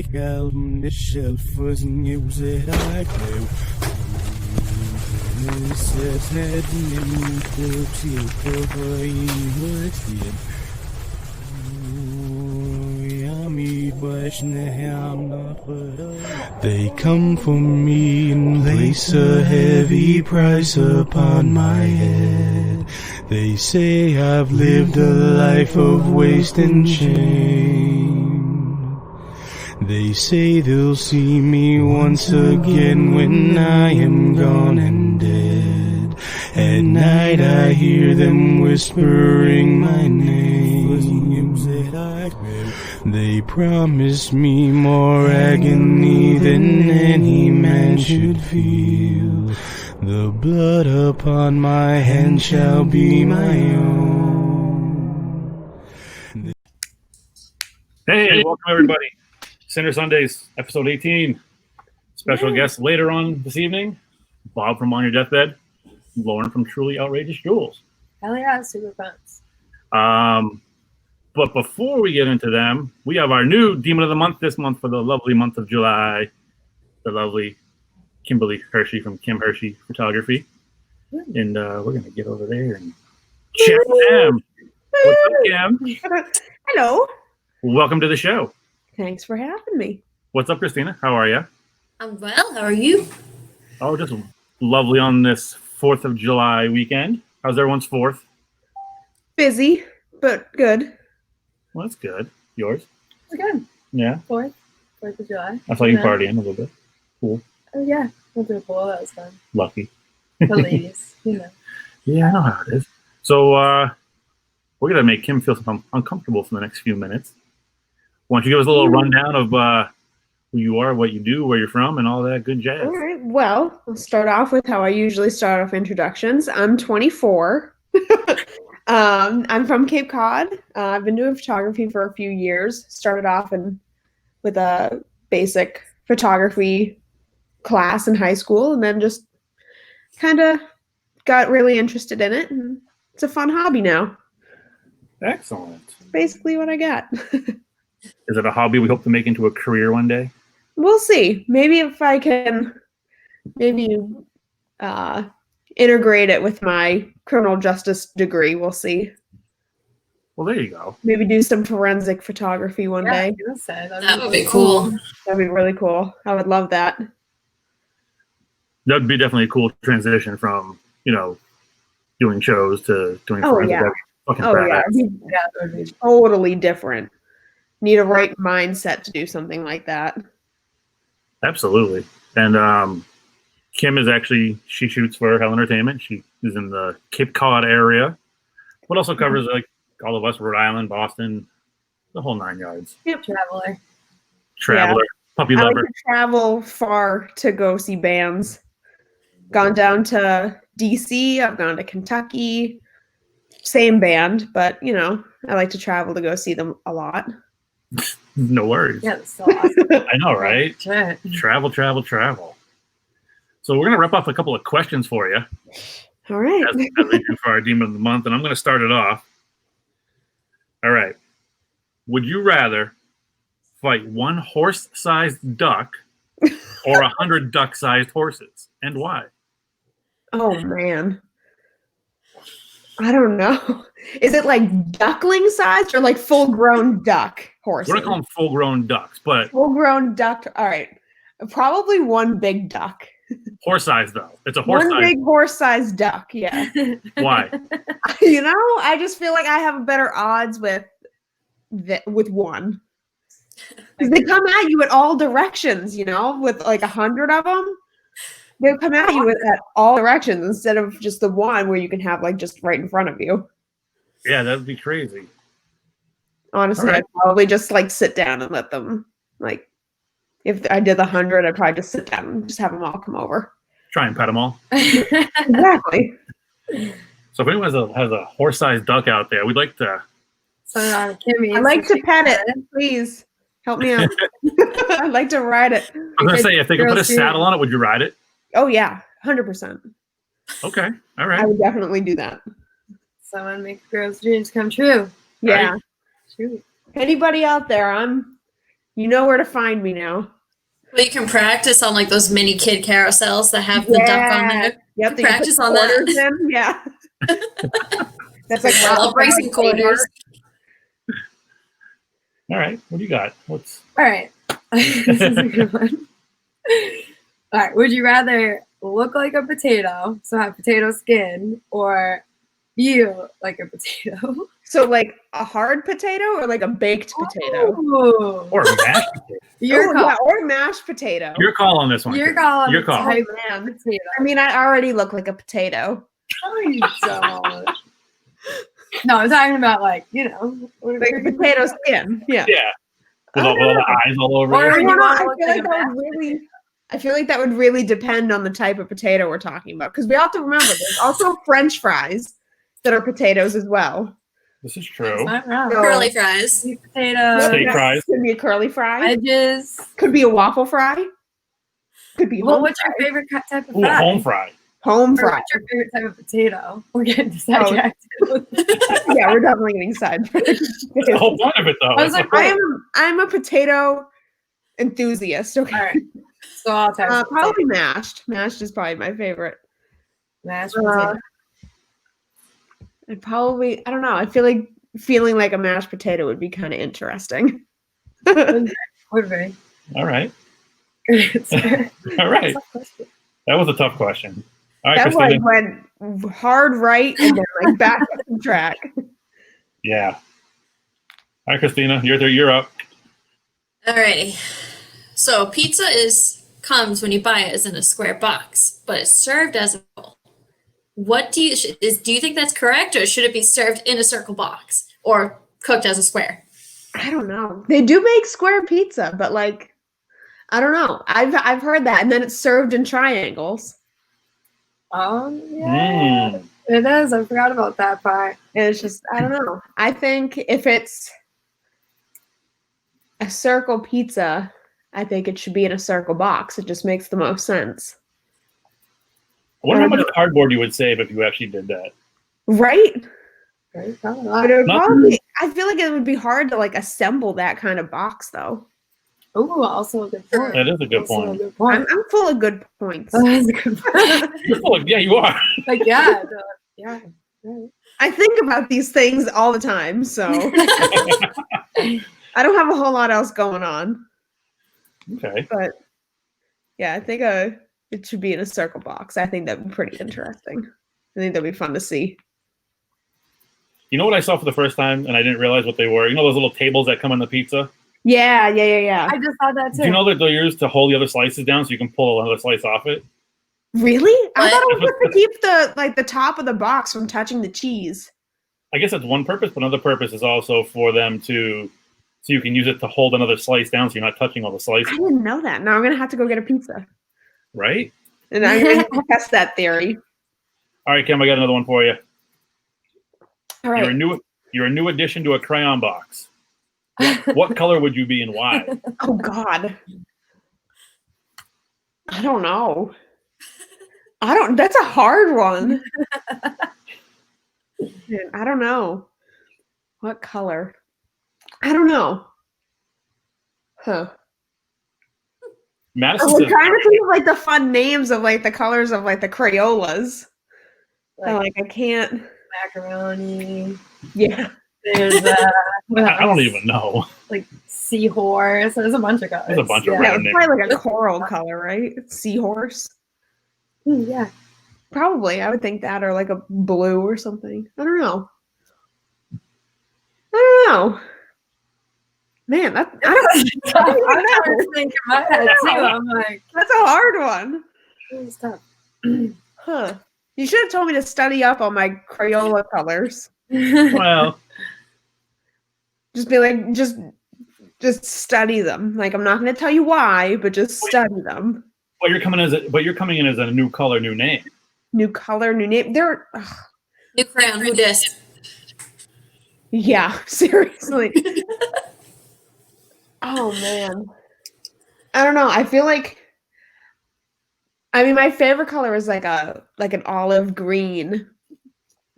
the album, the shelf was music I do. They come for me and place a heavy price upon my head. They say I've lived a life of waste and shame. They say they'll see me once again when I am gone and dead. At night I hear them whispering my name. They promise me more agony than any man should feel. The blood upon my hand shall be my own. Hey, welcome everybody. Sinner Sundays, episode 18. Special guest later on this evening, Bob from On Your Deathbed, Lauren from Truly Outrageous Jules. Hell yeah, super fun. But before we get into them, we have our new Demon of the Month this month for the lovely month of July. The lovely Kimberly Hershey from Kim Hershey Photography. And we're going to get over there and chat with them. What's up, Kim? Hello. Welcome to the show. Thanks for having me. What's up, Christina? How are you? I'm well. How are you? Oh, just lovely on this 4th of July weekend. How's everyone's 4th? Busy, but good. Well, that's good. Yours? It's good. Yeah. 4th of July. I saw you partying a little bit. Cool. Oh yeah, went to the pool. That was fun. Lucky. The ladies, you know. Yeah, I know how it is. So we're gonna make Kim feel uncomfortable for the next few minutes. Why don't you give us a little rundown of who you are, what you do, where you're from, and all that good jazz? All right. Well, I'll start off with how I usually start off introductions. I'm 24. I'm from Cape Cod. I've been doing photography for a few years. Started off with a basic photography class in high school, and then just kind of got really interested in it. And it's a fun hobby now. Excellent. Basically what I got. Is it a hobby we hope to make into a career one day? We'll see. Maybe if I can integrate it with my criminal justice degree. We'll see. Well, there you go. Maybe do some forensic photography one day. That would be cool. That'd be really cool. I would love that. That would be definitely a cool transition from, doing shows to doing forensic. Yeah. Fucking Oh, badass. yeah. That would be totally different. Need a right mindset to do something like that. Absolutely. And Kim is she shoots for Hell Entertainment. She is in the Cape Cod area, but also covers all of us, Rhode Island, Boston, the whole 9 yards. Yep. Traveler, puppy I lover. like to travel far to go see bands. Gone down to DC. I've gone to Kentucky. Same band, but I like to travel to go see them a lot. No worries. Yeah, that's so awesome. I know, right? Shit. Travel. So we're gonna wrap up a couple of questions for you, All right. as we do for our Demon of the Month, and I'm gonna start it off. All right. Would you rather fight one horse-sized duck or 100 duck-sized horses, and why? Oh man. I don't know. Is it like duckling sized or like full grown duck horses? We're gonna call them full-grown ducks, but Full grown duck. All right. Probably one big duck. horse-sized though. It's a One horse-sized. big horse sized duck. Yeah. Why? I just feel like I have better odds with one. 'Cause they come at you at all directions, with like 100 of them. They'll come at you at all directions instead of just the one where you can have like just right in front of you. Yeah, that'd be crazy. Honestly, Alright. I'd probably just like sit down and let them if I did the 100, I'd probably just sit down and just have them all come over. Try and pet them all. Exactly. So if anyone has a horse-sized duck out there, we'd like to. I'd like to pet it. Please help me out. I'd like to ride it. I was gonna say, if they could put a saddle on it, would you ride it? Oh yeah, 100%. Okay, all I right. would definitely do that. Someone make girls' dreams come true. Yeah. Shoot. Anybody out there? I'm You know where to find me now. Well, you can practice on like those mini kid carousels that have the duck on there. Yep, You that you practice put on quarters that. in. Yeah. That's like I love racing quarters. All right. What do you got? What's All right. This is a good one. All right. Would you rather look like a potato, so have potato skin, or feel like a potato? So like a hard potato or like a baked potato? Ooh. or mashed potato? Your Oh, call. yeah, or mashed potato. Your call on this one. Your Chris. call on Your the call. type Oh, man. of potato. I mean, I already look like a potato. No, you don't. No, I'm talking about like, Like a potato skin. Yeah. Yeah. With I all don't the know. eyes all over Or it. I you don't know. wanna I look feel like like a that would really. I feel like that would really depend on the type of potato we're talking about because we have to remember there's also French fries that are potatoes as well. This is It's true. not wrong. So- Curly fries. Sweet potato. Steak fries. Could be a curly fry. Edges. Could be a waffle fry. Could be Well, home what's your fry. favorite type of Ooh, a fry? home fry. Home Or fry. what's your favorite type of potato? We're getting sidetracked. Yeah, we're definitely getting sidetracked. That's the whole point of it, though. I was That's like, the I'm a potato enthusiast. Okay. All right. So I'll tell you. Probably mashed. Mashed is probably my favorite. Mashed Uh, potato. And probably I don't know. I feel like feeling like a mashed potato would be kind of interesting. Would be. All right. It's All right. a tough question. That was a tough question. All right, That Christina. like went hard right and then like back up the track. Yeah. All right, Christina. You're up. Alrighty. So pizza comes when you buy it as in a square box, but it's served as a roll. What do you think that's correct, or should it be served in a circle box or cooked as a square? I don't know. They do make square pizza, but like I don't know. I've heard that, and then it's served in triangles. Yeah. It is. I forgot about that part. And it's just I don't know. I think if it's a circle pizza, I think it should be in a circle box. It just makes the most sense. I wonder how much cardboard you would save if you actually did that. Right? Right? Probably But it would Not- probably I feel like it would be hard to like assemble that kind of box though. Ooh, also a good point. That is a good Also a point. good point. I'm full of good points. That's a good point. You're full of, yeah, you are. Like, yeah. Yeah. Right. I think about these things all the time, so I don't have a whole lot else going on. Okay. But yeah, I think it should be in a circle box. I think that'd be pretty interesting. I think that'd be fun to see. You know what I saw for the first time, and I didn't realize what they were? You know those little tables that come in the pizza? Yeah. I just thought that too. Do you know that they're used to hold the other slices down so you can pull another slice off it? Really? I What? thought it was just to keep the top of the box from touching the cheese. I guess that's one purpose, but another purpose is also for them so you can use it to hold another slice down so you're not touching all the slices, I didn't know that. Now I'm gonna have to go get a pizza. right? And I'm gonna have to test that theory. All right, Kim, I got another one for you. All right. You're a new addition to a crayon box. What color would you be and why? Oh God. I don't know. That's a hard one. Man, I don't know. What color? I don't know. Huh. Madison I'm says trying to think of like the fun names of like the colors of like the Crayolas. Like, I can't. macaroni. Yeah. There's I don't even know. like seahorse. There's a bunch of colors. There's a bunch of Yeah, random it's names. probably like a coral color, right? Seahorse. Yeah. Probably. I would think that or like a blue or something. I don't know. I don't know. Man, I don't I was thinking in my head too. I'm like, that's a hard one. it's tough. Huh. You should have told me to study up on my Crayola colors. Well, Just be like, just study them. Like I'm not going to tell you why, but just study them. but you're coming in as a new color, new name. New color, new name. They're New crayon, who dis? yeah, seriously. Oh man. I don't know. I feel like my favorite color is like an olive green.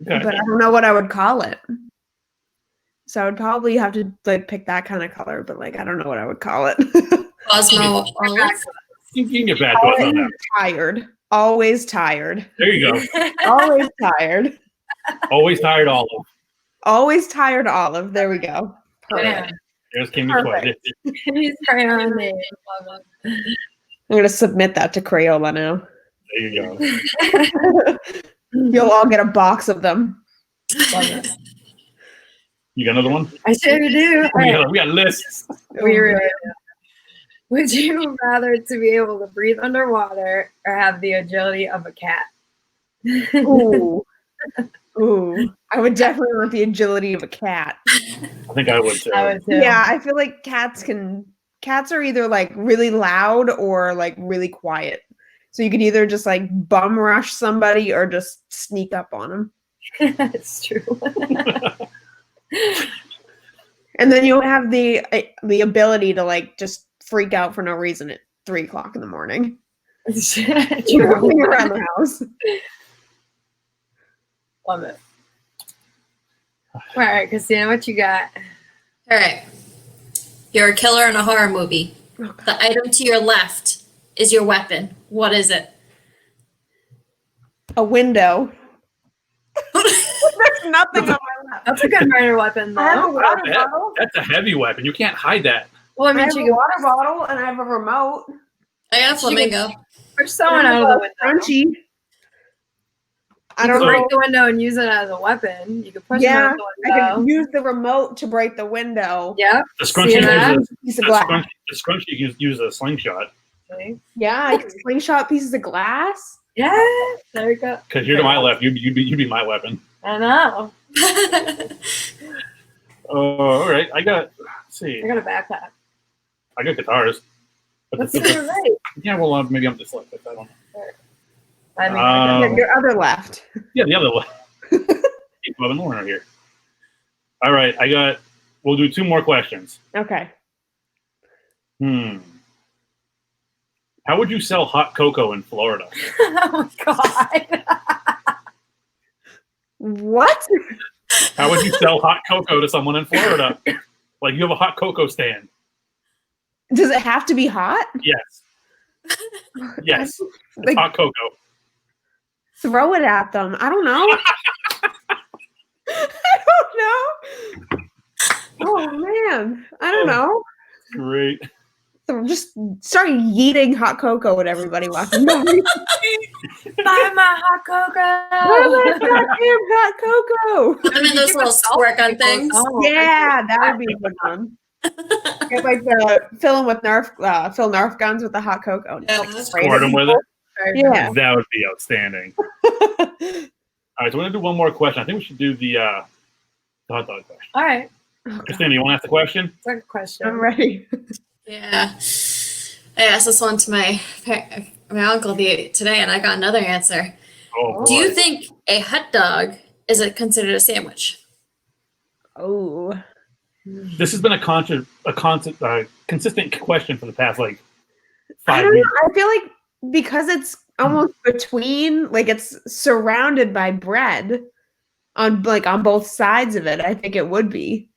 Okay. But I don't know what I would call it. So I would probably have to like pick that kind of color, but like I don't know what I would call it. Cosmo olive. You can get back to us on that. Tired. Always tired. There you go. Always tired. Always tired olive. Always tired olive. There we go. Perfect. There's Kimmy Perfect. Sweat. He's crayon name. I'm gonna submit that to Crayola now. There you go. You'll all get a box of them. You got another one? I sure do. We got lists. We really do. Would you rather to be able to breathe underwater or have the agility of a cat? Ooh. Ooh. I would definitely want the agility of a cat. I think I would too. I would too. Yeah, I feel like cats are either like really loud or like really quiet. So you could either just like bum rush somebody or just sneak up on them. It's true. And then you'll have the ability to like just freak out for no reason at 3:00 in the morning. You're running around the house. Love it. All right, Christina, what you got? All right. You're a killer in a horror movie. The item to your left is your weapon. What is it? A window. There's nothing on my lap. That's a good murder weapon, I have a though. water bottle. That's a heavy weapon. You can't hide that. Well, I I mean, have she a could water bottle and I have a remote. I got a flamingo. push someone out of the window. Crunchy. I You don't could know. break the window and use it as a weapon. You could push them Yeah, out the I window. could use the remote to break the window. Yep. The See scrunchie that? uses Piece of glass. the scrunchie you can use a slingshot See? Yeah, I can slingshot pieces of glass. Yeah. There you go. because you're to my left. You'd be my weapon. I know. All right. I got. Let's see. I got a backpack. I got guitars. But Let's the- see your right. yeah. Well, maybe I'm dyslexic. I don't know. I mean, Yeah, your other left. Yeah, the other one. Bob and Lauren are here. All right. We'll do 2 more questions. Okay. How would you sell hot cocoa in Florida? oh my god. What? How would you sell hot cocoa to someone in Florida? Like you have a hot cocoa stand. Does it have to be hot? Yes. Yes. It's Like, hot cocoa. throw it at them. I don't know. I don't know. Oh man, I don't know. Great. So just start yeeting hot cocoa at everybody walking by. Buy my hot cocoa. What about goddamn hot cocoa? And then those little squirt gun things. Oh, Yeah, that would be a good one. Get like fill them with fill Nerf guns with the hot cocoa. And Yeah. like, spray Squirt them with it. Yeah. That would be outstanding. All right, so we're gonna do one more question. I think we should do the hot dog question. All right. Oh, Christina, you want to ask the question? It's a question. I'm ready. Yeah. I asked this one to my uncle today, and I got another answer. Oh, boy. Do you think a hot dog is it considered a sandwich? Oh. This has been a consistent question for the past like I 5 don't know. weeks. I feel like because it's almost between, like it's surrounded by bread on both sides of it, I think it would be.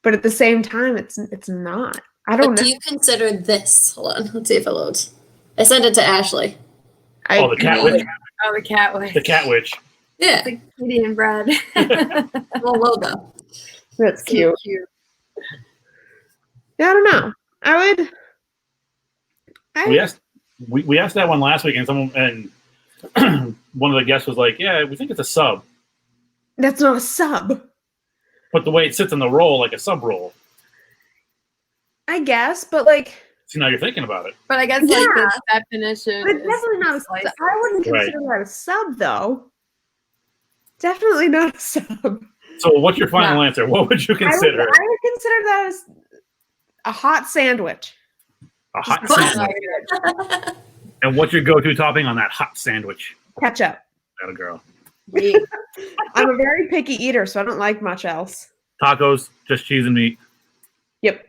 But at the same time, it's not. I don't But know. do you consider this? Hold on, let's see if it loads. I sent it to Ashley. Oh, the cat witch. Oh, the cat witch. The cat witch. Yeah, It's like kitty and bread. little logo. That's Cute. cute. Yeah, I don't know. We asked that one last week, and one of the guests was like, "Yeah, we think it's a sub, That's not a sub. but the way it sits in the roll, like a sub roll." I guess, but like, See, now you're thinking about it. But I guess like Yeah. this definition. it's is definitely not a sub. slices. I wouldn't Right. consider that a sub, though. Definitely not a sub. So, what's your final answer? What would you I would consider consider that as a hot sandwich. a hot Just sandwich? And what's your go-to topping on that hot sandwich? Ketchup. That a girl. Yeah. I'm a very picky eater, so I don't like much else. Tacos, just cheese and meat. Yep.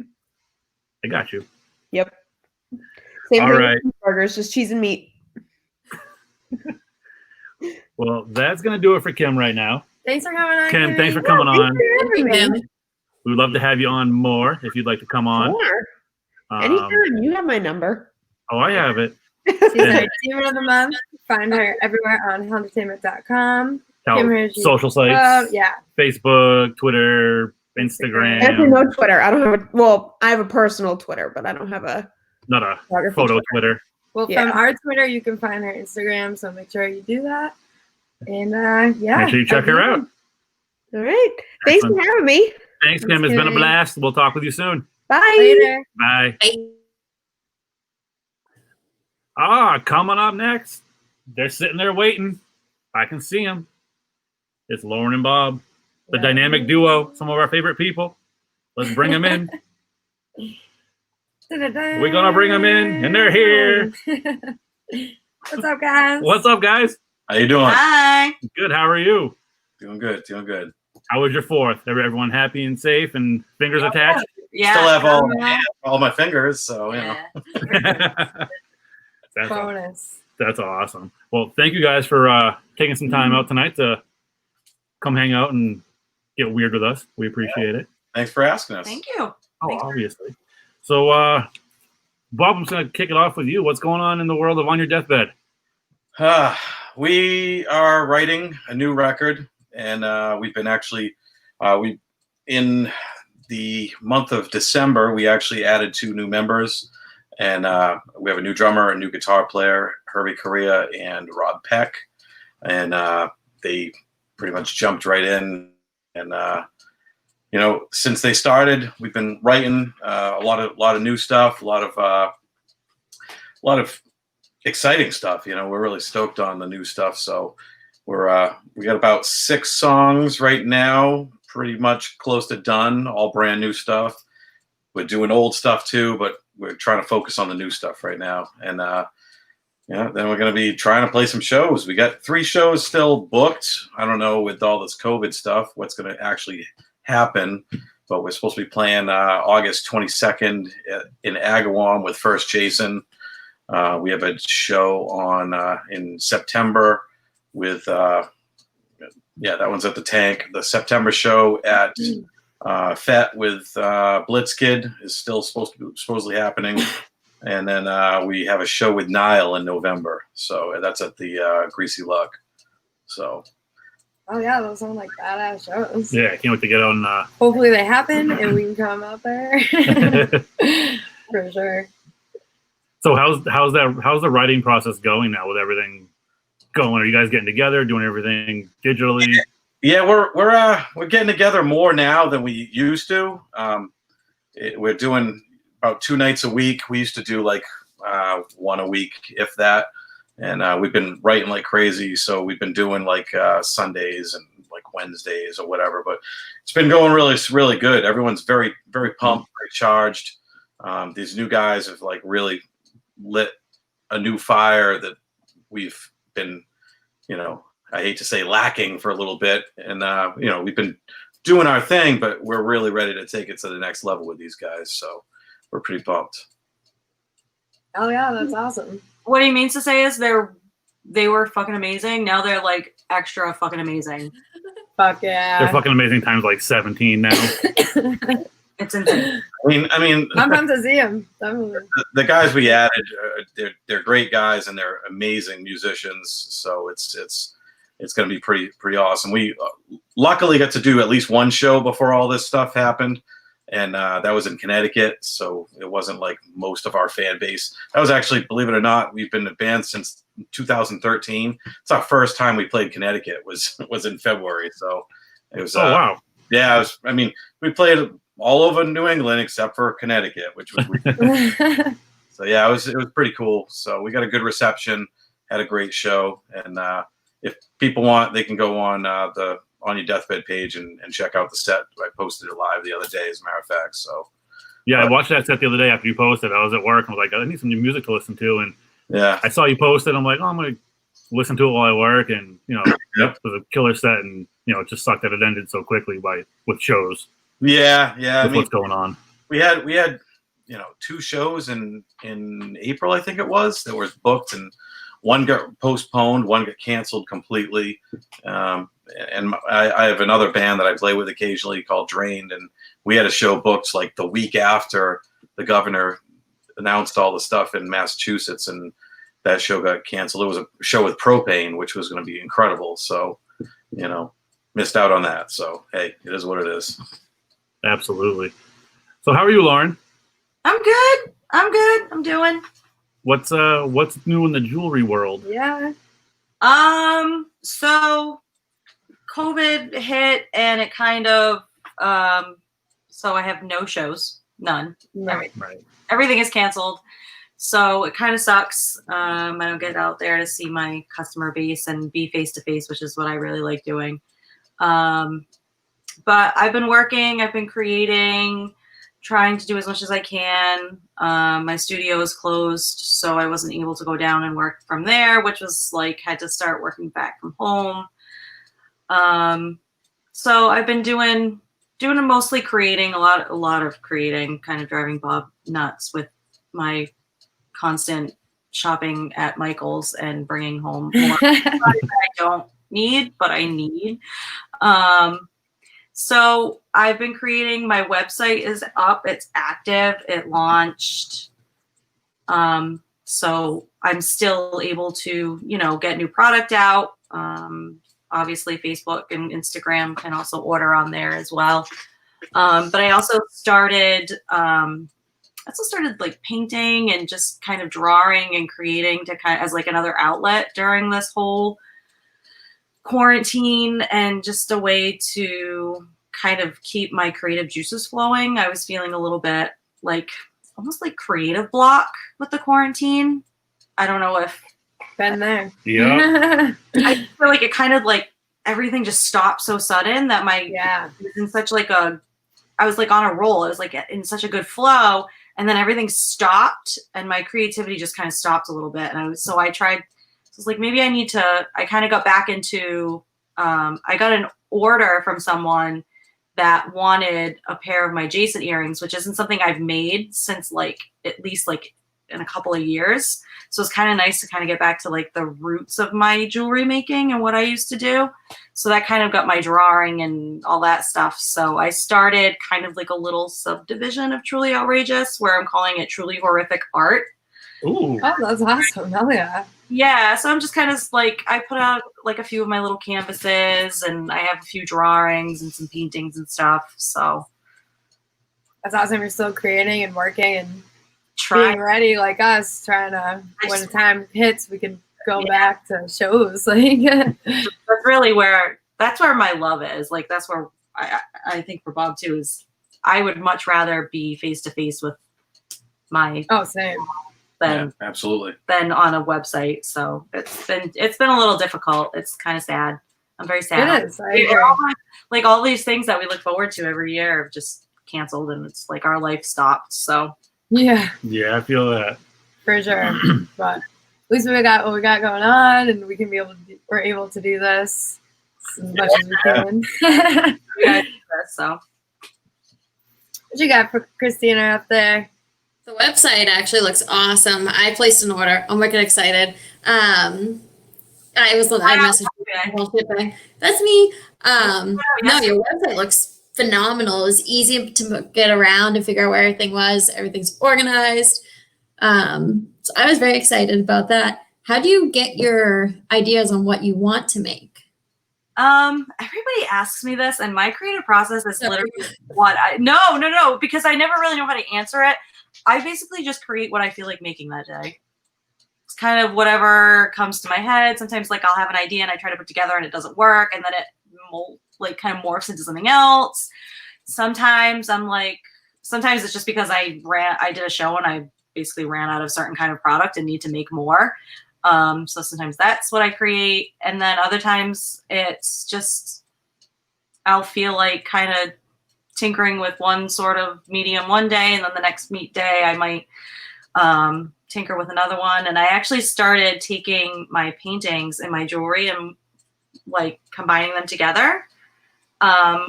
I got you. Yep. Same All thing right. with burgers, just cheese and meat. Well, that's gonna do it for Kim right now. Thanks for coming on. Kim, Kimmy. thanks for coming on. Thanks for having me. We would love to have you on more if you'd like to come on. Sure. Anytime. You have my number. Oh, I have it. She's our Demon of the Month. Find her everywhere on hellentainment.com. Social sites. Yeah. Facebook, Twitter, Instagram. Actually, no Twitter. I don't have a. Well, I have a personal Twitter, but I don't have a. Not a photo Twitter. Well, from our Twitter, you can find her Instagram, so make sure you do that. And yeah, make sure you check her out. All right. Thanks for having me. Thanks, Kim. It's been a blast. We'll talk with you soon. Bye. Later. Bye. Bye. Coming up next, they're sitting there waiting. I can see them. It's Lauren and Bob, the dynamic duo, some of our favorite people. Let's bring them in. We're going to bring them in, and they're here. What's up, guys? What's up, guys? How you doing? Hi. Good. How are you? Doing good. Doing good. How was your 4th? Everyone happy and safe and fingers attached? Yeah. Still have all my fingers, so you know. That's awesome. Well, thank you guys for taking some time out tonight to come hang out and get weird with us. We appreciate it. Thanks for asking us. Thank you. Oh, obviously. So, Bob, I'm just going to kick it off with you. What's going on in the world of On Your Deathbed? We are writing a new record, and we've been actually, in the month of December, we actually added 2 new members, and we have a new drummer, a new guitar player, Herbie Correa and Rob Peck, and they pretty much jumped right in, and you know, since they started, we've been writing a lot of new stuff, a lot of exciting stuff. You know, we're really stoked on the new stuff. So we got about 6 songs right now, pretty much close to done, all brand new stuff. We're doing old stuff too, but we're trying to focus on the new stuff right now. And then we're going to be trying to play some shows. We got 3 shows still booked. I don't know with all this COVID stuff what's going to actually happen, but we're supposed to be playing August 22nd in Agawam with First Jason. We have a show on in September with that one's at the Tank. The September show at FET with Blitzkid is still supposedly happening, and then we have a show with Nile in November. So that's at the Greasy Luck. So. Oh yeah, those sound like badass shows. Yeah, I can't wait to get on. Hopefully they happen and we can come out there. For sure. So how's the writing process going now with everything going? Are you guys getting together, doing everything digitally? Yeah, we're getting together more now than we used to. We're doing about 2 nights a week. We used to do like 1 a week, if that. And we've been writing like crazy, so we've been doing like Sundays and like Wednesdays or whatever. But it's been going really, really good. Everyone's very, very pumped, very charged. These new guys have like really lit a new fire that we've been, you know, I hate to say lacking for a little bit. And you know, we've been doing our thing, but we're really ready to take it to the next level with these guys. So we're pretty pumped. Oh yeah, that's awesome. What he means to say is they were fucking amazing. Now they're like extra fucking amazing. Fuck yeah. They're fucking amazing times like 17 now. It's insane. I mean, I'm pumped to see them. The guys we added, they're great guys and they're amazing musicians. So it's going to be pretty awesome. We luckily got to do at least 1 show before all this stuff happened. And that was in Connecticut, so it wasn't like most of our fan base. That was actually, believe it or not, we've been a band since 2013. It's our first time we played Connecticut was in February. So it was. Oh wow! Yeah, it was. I mean, we played all over New England except for Connecticut, which was weird. So yeah, it was pretty cool. So we got a good reception, had a great show, and if people want, they can go on the On Your Deathbed page and check out the set. I posted it live the other day, as a matter of fact. So yeah, I watched that set the other day after you posted. I was at work and I was like, I need some new music to listen to, and yeah, I saw you posted. I'm like, oh, I'm gonna listen to it while I work, and you know, Yep. it was a killer set, and you know, it just sucked that it ended so quickly with shows. Yeah. I mean, What's going on? We had you know 2 shows in April, I think it was, that was booked, and 1 got postponed, 1 got canceled completely. And I have another band that I play with occasionally called Drained, and we had a show booked like the week after the governor announced all the stuff in Massachusetts, and that show got canceled. It was a show with Propane, which was going to be incredible. So, you know, missed out on that. So, hey, it is what it is. Absolutely. So how are you, Lauren? I'm good. I'm doing. What's new in the jewelry world? Yeah. So COVID hit and it kind of, so I have no shows, none. Right. Everything is canceled. So it kind of sucks. I don't get out there to see my customer base and be face to face, which is what I really like doing. But I've been working, I've been creating, trying to do as much as I can. My studio is closed, so I wasn't able to go down and work from there, which was like, had to start working back from home. So I've been doing mostly creating, a lot of creating, kind of driving Bob nuts with my constant shopping at Michael's and bringing home more that I don't need, but I need. So I've been creating, my website is up, it's active, it launched. So I'm still able to, you know, get new product out. Obviously Facebook and Instagram can also order on there as well. But I also started like painting and just kind of drawing and creating to kind of as like another outlet during this whole quarantine, and just a way to kind of keep my creative juices flowing. I was feeling a little bit like almost like creative block with the quarantine. I don't know if Been there. Yeah. I feel like it kind of like everything just stopped so sudden that Yeah. it was in such like I was like on a roll. It was like in such a good flow, and then everything stopped and my creativity just kind of stopped a little bit. And I was like, maybe I kind of got back into, I got an order from someone that wanted a pair of my Jason earrings, which isn't something I've made since like, at least like in a couple of years. So it's kind of nice to kind of get back to like the roots of my jewelry making and what I used to do. So that kind of got my drawing and all that stuff. So I started kind of like a little subdivision of Truly Outrageous, where I'm calling it Truly Horrific Art. Ooh. Oh, that's awesome. Hell yeah. Yeah, so I'm just kind of like, I put out like a few of my little canvases, and I have a few drawings and some paintings and stuff. So That's awesome. You're still creating and working and trying. being ready like us, trying to, when the time hits, we can go back to shows. Like, That's really that's where my love is. Like, that's where I think for Bob too, is I would much rather be face to face with my same. than Absolutely. than on a website. So it's been a little difficult. It's kind of sad. I'm very sad. It is. I agree. Like all these things that we look forward to every year have just canceled, and it's like our life stopped. So Yeah, Yeah, I feel that. for sure. But at least we got what we got going on, and we're able to do this as much as we can. so What you got for Christina up there? The website actually looks awesome. I placed an order. I'm wicked excited. I messaged you. Shipping. That's me. No, your website looks phenomenal. It was easy to get around and figure out where everything was. Everything's organized. So I was very excited about that. How do you get your ideas on what you want to make? Everybody asks me this, and my creative process is literally no, because I never really know how to answer it. I basically just create what I feel like making that day. It's kind of whatever comes to my head. Sometimes like I'll have an idea and I try to put together and it doesn't work, and then it kind of morphs into something else. Sometimes it's just because I did a show and I basically ran out of a certain kind of product and need to make more. So sometimes that's what I create. And then other times it's just, I'll feel like kind of tinkering with one sort of medium one day, and then the next meet day I might tinker with another one. And I actually started taking my paintings and my jewelry and like combining them together,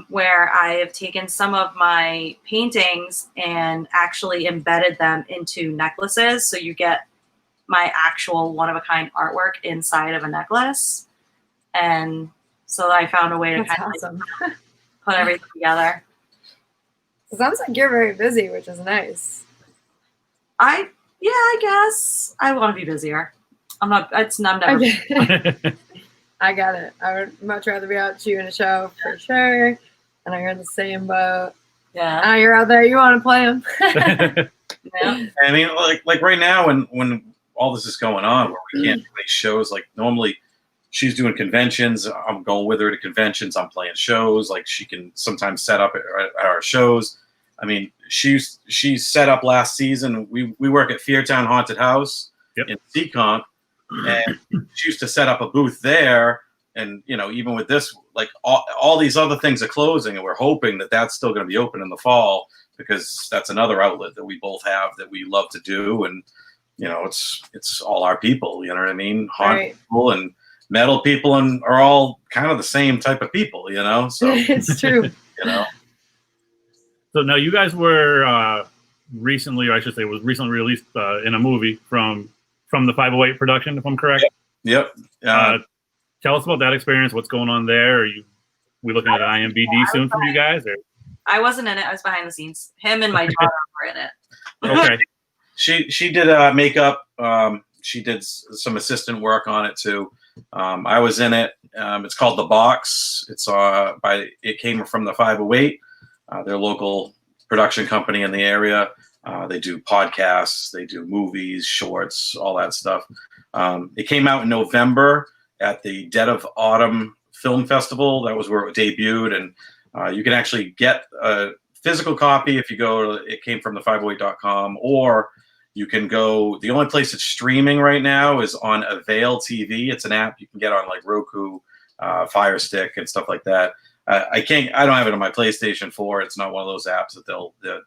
where I have taken some of my paintings and actually embedded them into necklaces. So you get my actual one-of-a-kind artwork inside of a necklace. And so I found a way to That's kind awesome. of like put everything together. Sounds like you're very busy, which is nice. I guess I want to be busier. I'm not. I'm never. I get it. I would much rather be out shooting a show for sure. And you're in the same boat. Yeah. Now you're out there. You want to play them. Yeah. I mean, like right now, when all this is going on, where we can't do any shows, like normally she's doing conventions. I'm going with her to conventions. I'm playing shows. Like she can sometimes set up at our shows. I mean, she's set up last season. We work at Feartown Haunted House in Seekonk, and she used to set up a booth there. And even with this, like all these other things are closing, and we're hoping that that's still going to be open in the fall, because that's another outlet that we both have that we love to do. And it's all our people. You know what I mean? Haunted people and metal people, and are all kind of the same type of people. So it's true. So now you guys were recently, or I should say, was recently released in a movie from the 508 production, if I'm correct. Yep. Tell us about that experience. What's going on there? We looking at an IMBD soon from you guys? Or? I wasn't in it. I was behind the scenes. Him and my daughter were in it. Okay. She did makeup. She did some assistant work on it too. I was in it. It's called The Box. It came from the 508. Their local production company in the area. They do podcasts, they do movies, shorts, all that stuff. It came out in November at the Dead of Autumn Film Festival. That was where it debuted, and you can actually get a physical copy if you go to it came from the 508.com, or you can go. The only place it's streaming right now is on Avail TV. It's an app you can get on like Roku, Fire Stick, and stuff like that. I don't have it on my PlayStation 4. It's not one of those apps that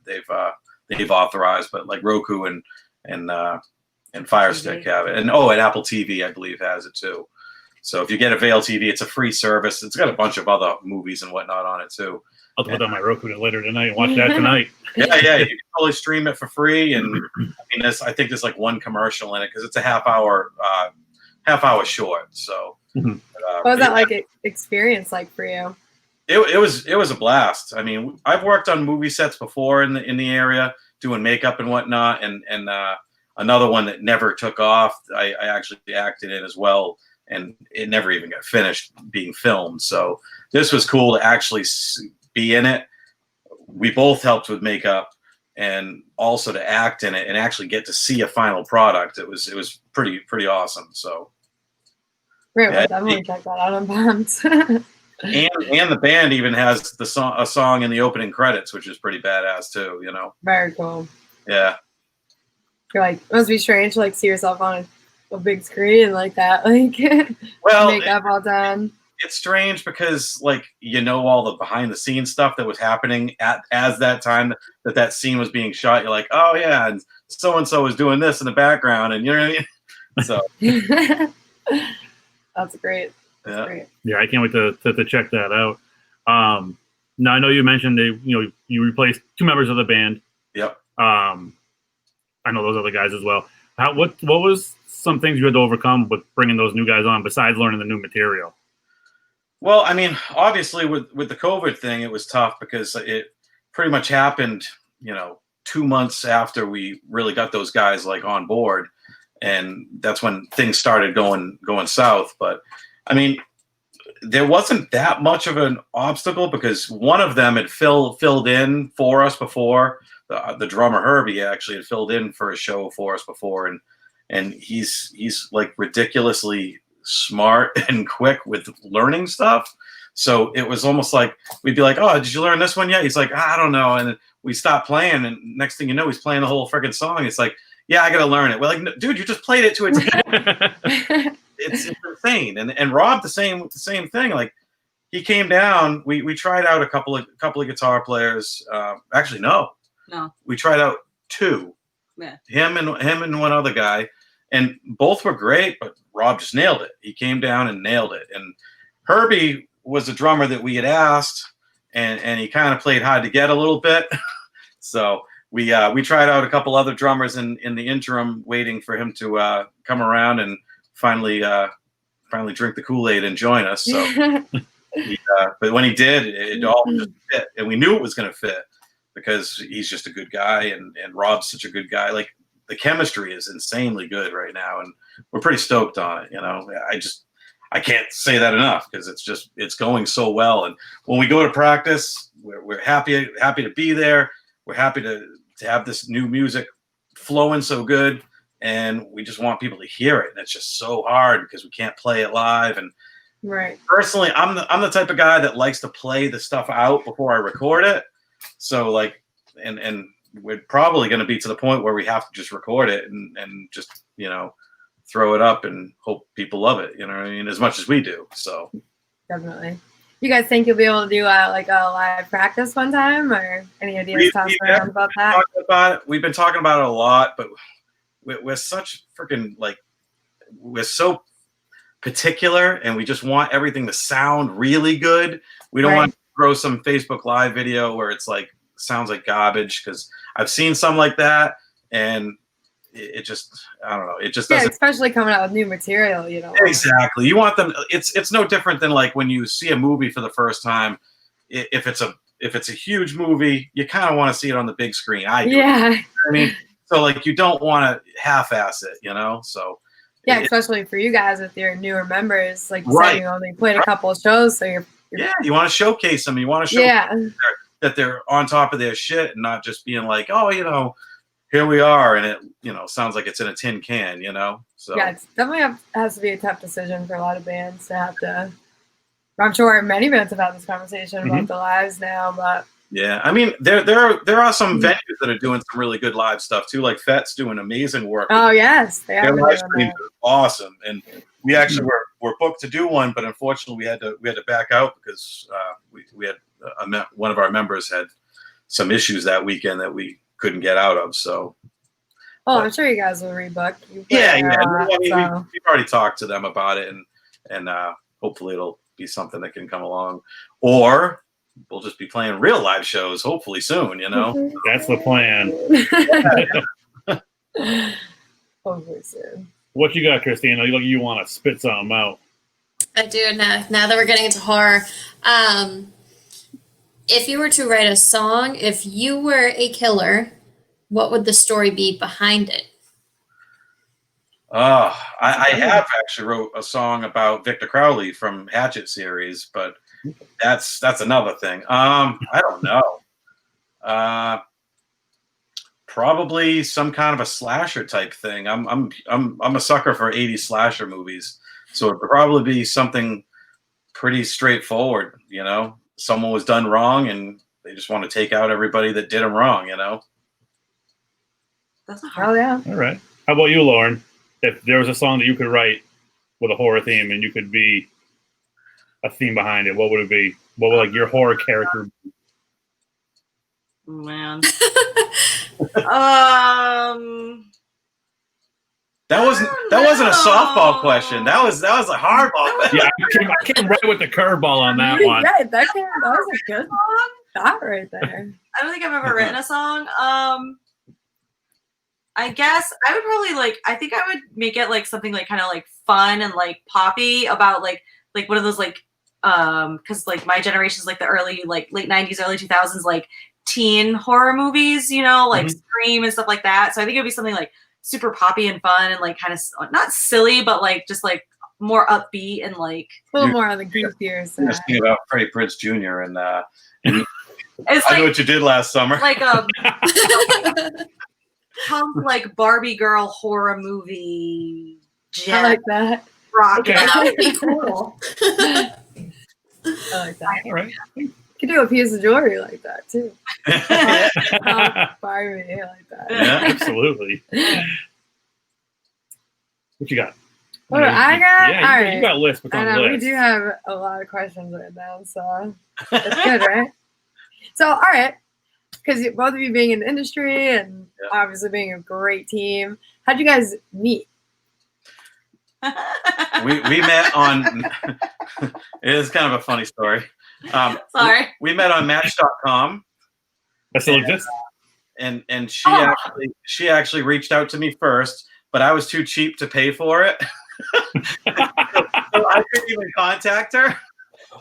they've authorized, but like Roku and Fire Stick have it, and Apple TV I believe has it too. So if you get Avail TV, it's a free service. It's got a bunch of other movies and whatnot on it too. I'll put on my Roku later tonight and watch that tonight. Yeah, you can totally stream it for free. And I mean, I think there's like one commercial in it because it's a half hour short. So what was that experience like for you? It was a blast. I mean, I've worked on movie sets before in the area doing makeup and whatnot, and another one that never took off. I actually acted in as well, and it never even got finished being filmed. So this was cool to actually be in it. We both helped with makeup and also to act in it and actually get to see a final product. It was pretty awesome. So great, yeah, definitely check that out on Bombs. and the band even has a song in the opening credits, which is pretty badass too. Very cool. Yeah. You're like, it must be strange to like see yourself on a big screen like that, like makeup all done. It's strange because all the behind the scenes stuff that was happening as that time that scene was being shot. You're like, oh yeah, and so was doing this in the background, and you know what I mean. So that's great. Yeah, I can't wait to check that out. Now I know you mentioned you replaced 2 members of the band. Yep. I know those other guys as well. What was some things you had to overcome with bringing those new guys on besides learning the new material? Well, I mean, obviously with the COVID thing, it was tough because it pretty much happened, 2 months after we really got those guys on board, and that's when things started going south. But I mean, there wasn't that much of an obstacle because one of them had filled in for us before. The drummer Herbie actually had filled in for a show for us before, and he's like ridiculously smart and quick with learning stuff. So it was almost like we'd be like, "Oh, did you learn this one yet?" He's like, "I don't know," and we stopped playing, and next thing you know, he's playing the whole freaking song. It's like, "Yeah, I gotta learn it." We're like, "No, dude, you just played it to its." It's insane. And Rob the same thing. Like he came down. We tried out a couple of guitar players. Actually, no. We tried out 2. Yeah. Him and one other guy, and both were great. But Rob just nailed it. He came down and nailed it. And Herbie was a drummer that we had asked, and he kind of played hard to get a little bit. So we tried out a couple other drummers in the interim, waiting for him to come around and finally drink the Kool-Aid and join us. So, but when he did, it all just fit, and we knew it was going to fit. because he's just a good guy, and Rob's such a good guy. Like, the chemistry is insanely good right now, and we're pretty stoked on it. You know, I can't say that enough, because it's going so well. And when we go to practice, we're happy to be there. We're happy to have this new music flowing so good, and we just want people to hear it. And it's just so hard because we can't play it live. And Right. personally, I'm the type of guy that likes to play the stuff out before I record it. So like, and we're probably going to be to the point where we have to just record it and just, you know, throw it up and hope people love it. You know what I mean? As much as we do. So Definitely. You guys think you'll be able to do like a live practice one time, or any ideas tossed around about that? We've been talking about it a lot, but we're such freaking, like, we're so particular, and we just want everything to sound really good. We don't want to throw some Facebook Live video where it's like sounds like garbage, because I've seen some like that, and it just, I don't know, it just doesn't. Especially coming out with new material, you know. Exactly. You want them. It's no different than like when you see a movie for the first time. If it's a huge movie, you kind of want to see it on the big screen. I do. Yeah. I mean, so like, you don't want to half-ass it, you know. So yeah, especially for you guys with your newer members, like you said, you only played a couple of shows, so you're you want to showcase them. You want to show that they're on top of their shit, and not just being like, oh, you know, here we are, and it, you know, sounds like it's in a tin can, you know. So yeah, it's definitely has to be a tough decision for a lot of bands to have to. I'm sure many bands have had this conversation about the lives now, but yeah, I mean, there are some venues that are doing some really good live stuff too. Like Fet's doing amazing work. Oh yes, they are. Their live streams are awesome, and we actually were booked to do one, but unfortunately we had to back out because we had one of our members had some issues that weekend that we couldn't get out of. So, I'm sure you guys will rebook. We've already talked to them about it, and hopefully it'll be something that can come along, or we'll just be playing real live shows hopefully soon, you know. That's the plan. Hopefully soon. What you got, Christina? You want to spit something out? I do. Now that we're getting into horror, if you were to write a song, if you were a killer, what would the story be behind it? I have actually wrote a song about Victor Crowley from Hatchet series, but that's another thing. I don't know. Probably some kind of a slasher type thing. I'm a sucker for 80s slasher movies, so it'd probably be something pretty straightforward. You know, someone was done wrong, and they just want to take out everybody that did them wrong. You know. That's a hard. Oh yeah. All right. How about you, Lauren? If there was a song that you could write with a horror theme, and you could be a theme behind it, what would it be? What would like your horror character be? Man. That wasn't a softball question. That was a hardball question. Yeah, I came right with the curveball on that one. Right, that was a good thought right there. I don't think I've ever written a song. I guess I would probably I think I would make it like something like kind of like fun and like poppy about like one of those because like my generation's like the early late 90s, early 2000s like teen horror movies, you know, like Scream and stuff like that. So I think it'd be something like super poppy and fun and like kind of not silly, but like just like more upbeat and like a little more on the goofier side. You're thinking about Freddie Prinze Jr. and it's I know what you did last summer. Like punk like Barbie girl horror movie. I like that. Rocket. That would be cool. I like that. All right. You could do a piece of jewelry like that too. Barbie, I like that. Yeah, absolutely. What you got? What do I got? Yeah, all right. You got lists. I know we do have a lot of questions right now, so that's good, right? So, all right, because both of you being in the industry and obviously being a great team, how'd you guys meet? we met on. It is kind of a funny story. Sorry. We met on Match.com. That still exists. And she actually reached out to me first, but I was too cheap to pay for it. So I couldn't even contact her.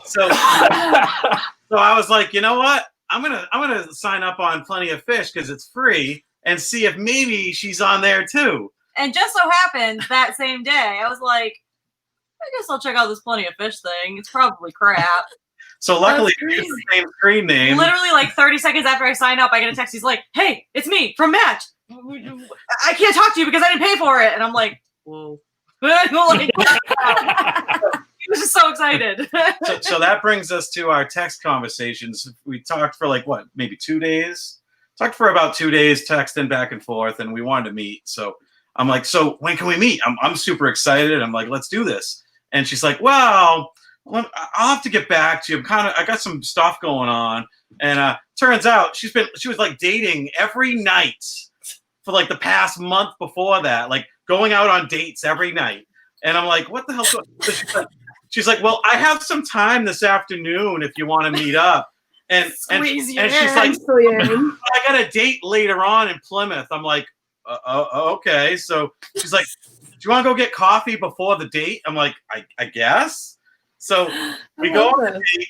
So I was like, you know what? I'm gonna sign up on Plenty of Fish because it's free and see if maybe she's on there too. And just so happened that same day, I was like, I guess I'll check out this Plenty of Fish thing. It's probably crap. So luckily, you use the same screen name. Literally, like 30 seconds after I sign up, I get a text. He's like, "Hey, it's me from Match. I can't talk to you because I didn't pay for it." And I'm like, "Whoa!" Like, he was just so excited. So that brings us to our text conversations. We talked for like what, maybe 2 days? Talked for about 2 days, texting back and forth, and we wanted to meet. So I'm like, "So when can we meet?" I'm super excited. I'm like, "Let's do this." And she's like, "Well, I'll have to get back to you. I got some stuff going on." And turns out she was like dating every night for like the past month before that, like going out on dates every night. And I'm like, "What the hell?" So she's like, "Well, I have some time this afternoon if you want to meet up." And she's like, "I got a date later on in Plymouth." I'm like, "Okay." So she's like, "Do you want to go get coffee before the date?" I'm like, I guess. So we go on the date.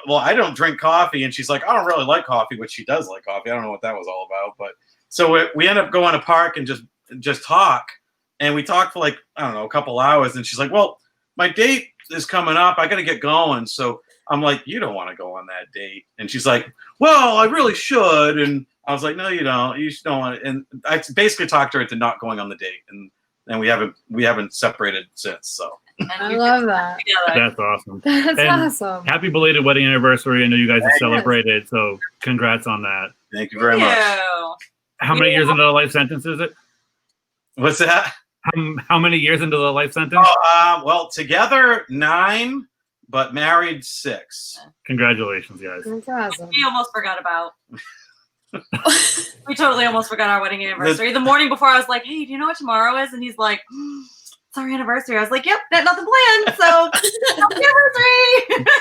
I don't drink coffee, and she's like, "I don't really like coffee," which she does like coffee. I don't know what that was all about, but so we end up going to park and just talk, and we talked for like, I don't know, a couple hours, and she's like, "Well, my date is coming up. I got to get going." So I'm like, "You don't want to go on that date?" And she's like, "Well, I really should." And I was like, "No, you don't. You just don't want to." And I basically talked her into not going on the date, and we haven't separated since. So. I love that. That's awesome. That's And awesome. happy belated wedding anniversary. I know you guys have celebrated, so congrats on that. Thank you very much. How many years into the life sentence is it? What's that? How many years into the life sentence? Well, together 9, but married 6. Congratulations, guys. That's awesome. We almost forgot about. We totally almost forgot our wedding anniversary. The morning before, I was like, "Hey, do you know what tomorrow is?" And he's like, "It's our anniversary." I was like, "Yep, nothing planned, so happy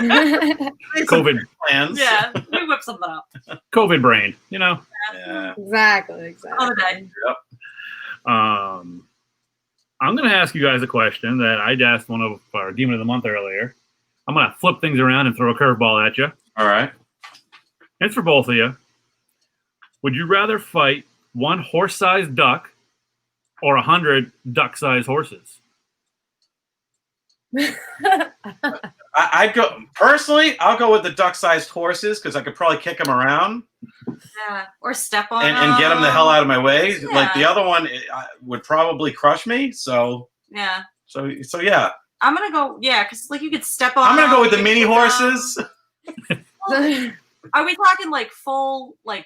anniversary." COVID plans. Yeah, we whip something up. COVID brain, Yeah. Exactly. Other day. Yep. I'm going to ask you guys a question that I asked one of our Demon of the Month earlier. I'm going to flip things around and throw a curveball at you. All right. It's for both of you. Would you rather fight one horse-sized duck or 100 duck-sized horses? I'd go personally. I'll go with the duck-sized horses because I could probably kick them around. Yeah, or step on and get them the hell out of my way. Yeah. Like the other one would probably crush me. So yeah. So yeah. I'm gonna go. Yeah, because like you could step on. I'm gonna go with the mini horses. Are we talking like full, like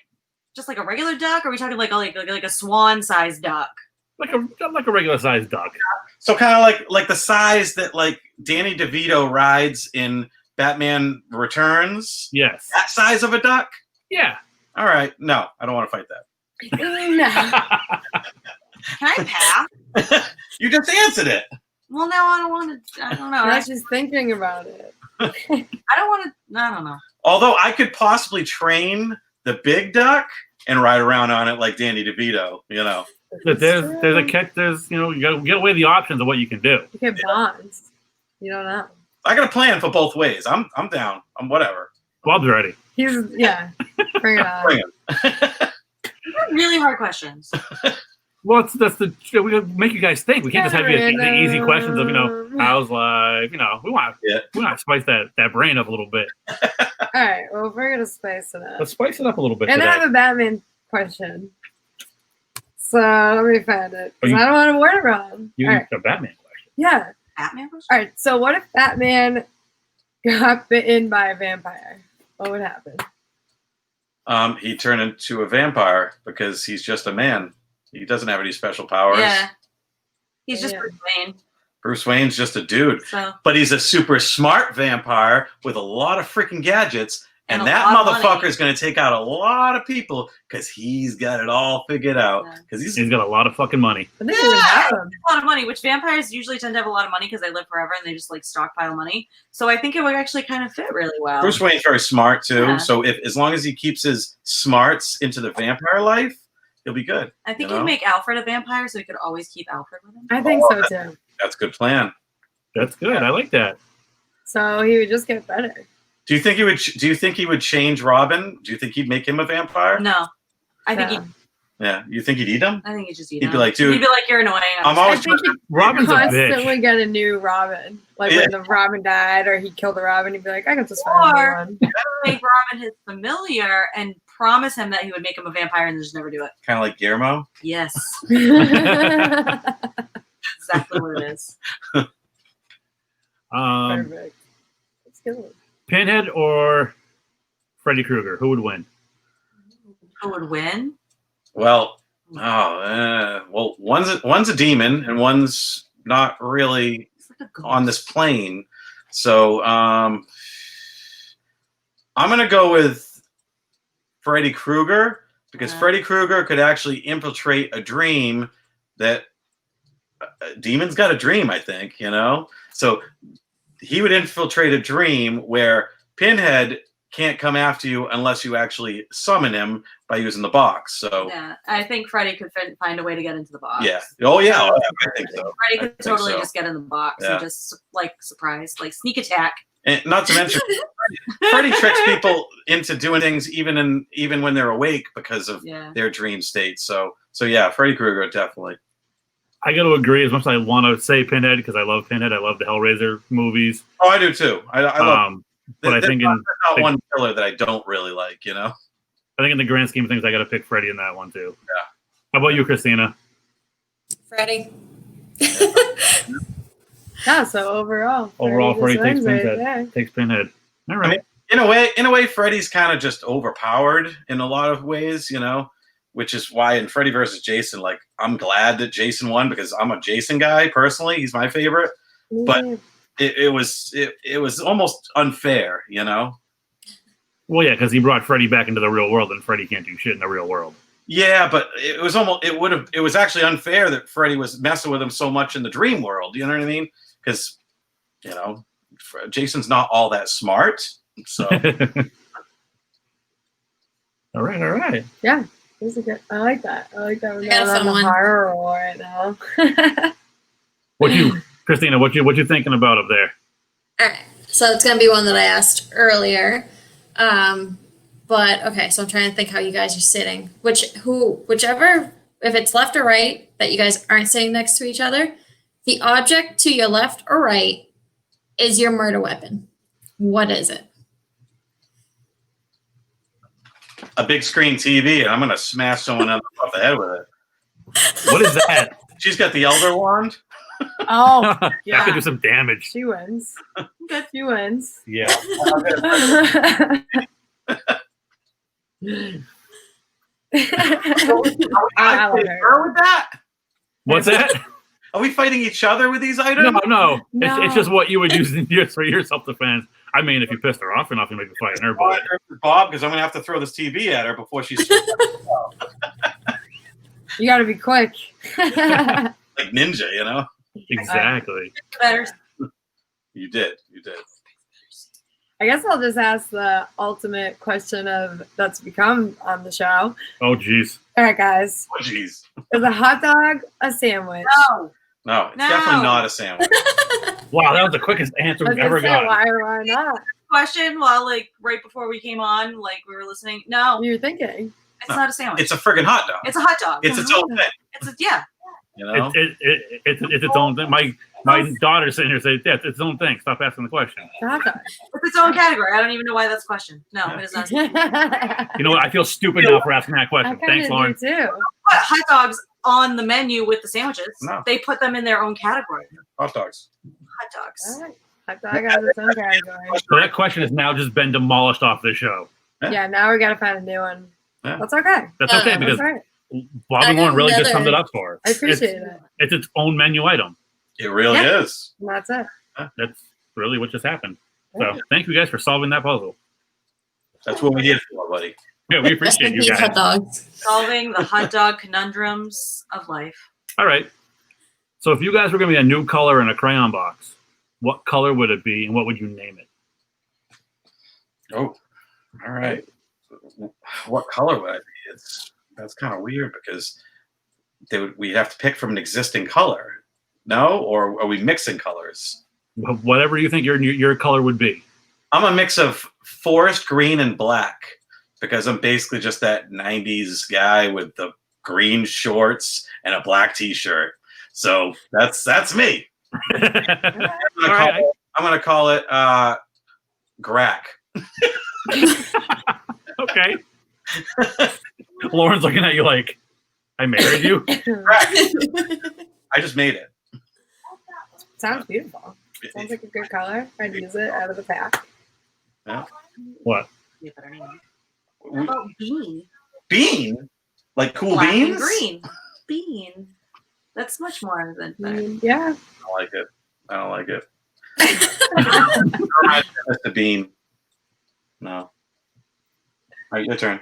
just like a regular duck? Or are we talking like a swan-sized duck? Like a regular sized duck. So kind of like the size that like Danny DeVito rides in Batman Returns. Yes. That size of a duck? Yeah. All right. No, I don't want to fight that. No. Can I pass? You just answered it. Well, no, I don't want to. I don't know. I was just thinking about it. I don't want to. I don't know. Although I could possibly train the big duck and ride around on it like Danny DeVito, you know. But there's a catch. There's you got to get away the options of what you can do. You can bonds. You don't know. I got a plan for both ways. I'm down. I'm whatever. Bob's ready. Bring it on. Bring it. Really hard questions. Well, that's we gotta make you guys think. We can't just have the easy questions of how's life. We want to spice that brain up a little bit. All right. Well, we're gonna spice it up. Let's spice it up a little bit. And today. I have a Batman question. So let me find it. 'Cause I don't want to word it wrong. You All need right. a Batman question. Yeah. Batman question? All right. So what if Batman got bitten by a vampire? What would happen? He turned into a vampire because he's just a man. He doesn't have any special powers. Yeah. He's just Bruce Wayne. Bruce Wayne's just a dude. So. But he's a super smart vampire with a lot of freaking gadgets. And that motherfucker is going to take out a lot of people because he's got it all figured out. Because he's got a lot of fucking money. But they even have him. A lot of money, which vampires usually tend to have a lot of money because they live forever and they just like stockpile money. So I think it would actually kind of fit really well. Bruce Wayne's very smart too. Yeah. So as long as he keeps his smarts into the vampire life, he'll be good. I think he'd make Alfred a vampire so he could always keep Alfred with him. I think so too. That's a good plan. That's good. I like that. So he would just get better. Do you think he would? Do you think he would change Robin? Do you think he'd make him a vampire? No, I think Yeah. Yeah. You think he'd eat him? I think he'd just eat He'd him. be like, dude, He'd be like, you're annoying. I'm I always think he Robin's a constantly bitch. get a new Robin. Like Yeah. when the Robin died or he killed the Robin, he'd be like, I can just find Or- a new make Robin his familiar and promise him that he would make him a vampire and just never do it. kind of like Guillermo. Yes, one. exactly what it is. Perfect. That's good. Pinhead or Freddy Krueger? Who would win? Who would win? Well, well, one's a demon and one's not really It's like a ghost. on this plane. So I'm gonna go with Freddy Krueger because Yeah. Freddy Krueger could actually infiltrate a dream that demons got a dream. I think so he would infiltrate a dream where Pinhead can't come after you unless you actually summon him by using the box. So Yeah, I think Freddy could find a way to get into the box. yeah, oh yeah, I think so. Freddy I could think totally so. just get in the box Yeah. and just like surprise, like sneak attack. And not to mention, Freddy tricks people into doing things even when they're awake because of Yeah. their dream state. So yeah, Freddy Krueger definitely. I got to agree. As much as I want to say Pinhead because I love Pinhead, I love the Hellraiser movies. Oh, I do too. I love. But I think there's in not one killer that I don't really like. I think in the grand scheme of things, I got to pick Freddy in that one too. Yeah. How about you, Christina? Freddy. Yeah, so overall. Freddy just takes wins right Pinhead. there. Takes Pinhead. All I right. mean, in a way, Freddy's kind of just overpowered in a lot of ways. Which is why in Freddy versus Jason, like I'm glad that Jason won because I'm a Jason guy personally. He's my favorite. But it was almost unfair. Well, yeah, because he brought Freddy back into the real world, and Freddy can't do shit in the real world. Yeah, but it was actually unfair that Freddy was messing with him so much in the dream world. You know what I mean? Because, Jason's not all that smart. So All right. Yeah, this is good. I like that. We're I got a going fun on the one. horror roll right now. Christina? What you thinking about up there? All right. So it's going to be one that I asked earlier. But okay, so I'm trying to think how you guys are sitting. Whichever, if it's left or right, that you guys aren't sitting next to each other, the object to your left or right is your murder weapon. What is it? a big screen TV, and I'm gonna smash someone off the head with it. What is that? She's got the Elder Wand. Oh, That could yeah. do some damage. She wins. Good, she wins. Yeah. I like her. Her with that? What's that? Are we fighting each other with these items? No. No. It's just what you would use for your self-defense. I mean, if you pissed her off enough, you might be fighting her, but Bob, because I'm gonna have to throw this TV at her before she's You got to be quick. like ninja, you know. exactly. Better. You did. I guess I'll just ask the ultimate question of that's become on the show. Oh, geez. All right, guys. Oh, jeez. Is a hot dog a sandwich? No, it's No. definitely not a sandwich. Wow, that was the quickest answer I was we've ever gonna say, gotten. why not? Question while right before we came on, we were listening. No, You're thinking. it's not a sandwich. It's a friggin' hot dog. It's a hot dog. It's its own thing, It's a yeah. you know. It's its own thing. My daughter's sitting here saying, "Yeah, it's its own thing." Stop asking the question. It's a hot dog. It's its own category. I don't even know why that's a question. No, it is not. I You know what? I feel stupid now for asking that question. kind Thanks, of Lauren. do too. Put hot dogs on the menu with the sandwiches. No. They put them in their own category. Hot dogs. Hot dogs. All right. Hot dog has its own category. So that question has now just been demolished off the show. Yeah, now we got to find a new one. Yeah. That's okay. That's okay Uh-uh. because That's right. Bob I and got Lauren really just another- summed it up for us. I appreciate it's, it. It's its own menu item. It really Yeah. is. And that's it. That's really what just happened. So thank you guys for solving that puzzle. That's what we here for, buddy. Yeah, we Rest appreciate in you peace, guys. hot dogs. Solving the hot dog conundrums of life. All right. So if you guys were going to be a new color in a crayon box, what color would it be and what would you name it? Oh, all right. What color would I be? That's kind of weird because we have to pick from an existing color. No, or are we mixing colors? Whatever you think your color would be. I'm a mix of forest green and black because I'm basically just that 90s guy with the green shorts and a black t-shirt. So that's me. I'm gonna call it Grack. Okay. Lauren's looking at you like, I married you? Grack. I just made it. Sounds beautiful. Sounds like a good color. I'd use it out of the pack. Yeah. What? Be a better name. How about bean? Bean? Like cool Black beans? and green. Bean. That's much more than better. Yeah. I don't like it. That's the bean. No. All right, your turn.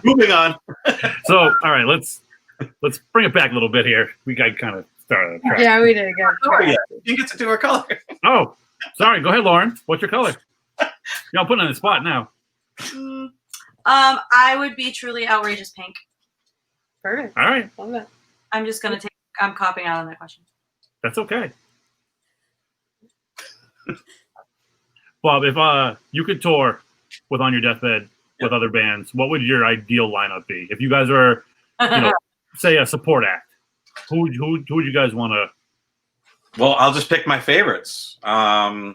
Moving on. So, all right, let's bring it back a little bit here. We got kind of started. on track. Yeah, we did a good Oh, job. yeah. You get to do our color. Oh, sorry. Go ahead, Lauren. What's your color? Y'all putting on the spot now. I would be truly outrageous pink. Perfect. All right, Love it. I'm just gonna I'm copping out on that question. that's okay. Bob, if you could tour with On Your Deathbed with other bands, what would your ideal lineup be? If you guys were, say, a support act, who would you guys want to? Well, I'll just pick my favorites. Faith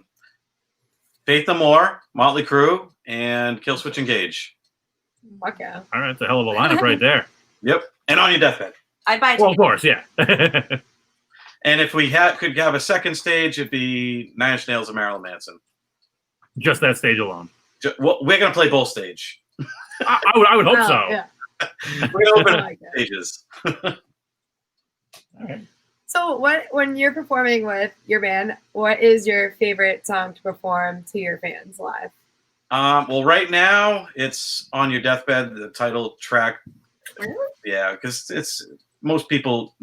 No More, Motley Crue, and Killswitch Engage. Fuck yeah. All right, that's a hell of a lineup right there. Yep. And On Your Deathbed. I'd buy Well, of course, yeah. And if we could have a second stage, it'd be Nine Inch Nails and Marilyn Manson. Just that stage alone. Well, we're going to play both stage. I would hope Oh, so. Yeah. We're going to open I like it. stages. All right. So, when you're performing with your band, what is your favorite song to perform to your fans live? Well, right now it's On Your Deathbed, the title track. Really? Yeah, because it's most people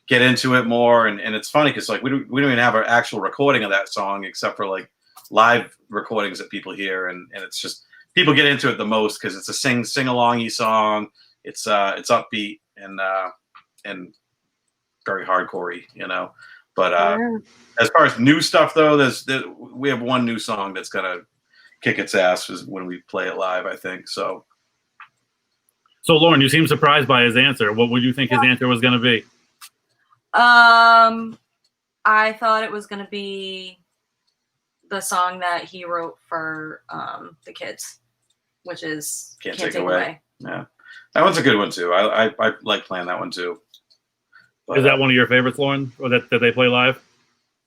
get into it more, and it's funny because like we don't even have an actual recording of that song except for like live recordings that people hear, and it's just people get into it the most because it's a sing-alongy song. It's upbeat and very hardcore-y, But Yeah. as far as new stuff though, we have one new song that's gonna kick its ass when we play it live, I think. So Lauren, you seem surprised by his answer. What would you think his answer was going to be? I thought it was gonna be the song that he wrote for the kids, which is Can't Take Away. Yeah, that one's a good one too. I like playing that one too. But, Is that one of your favorites, Lauren, or that they play live?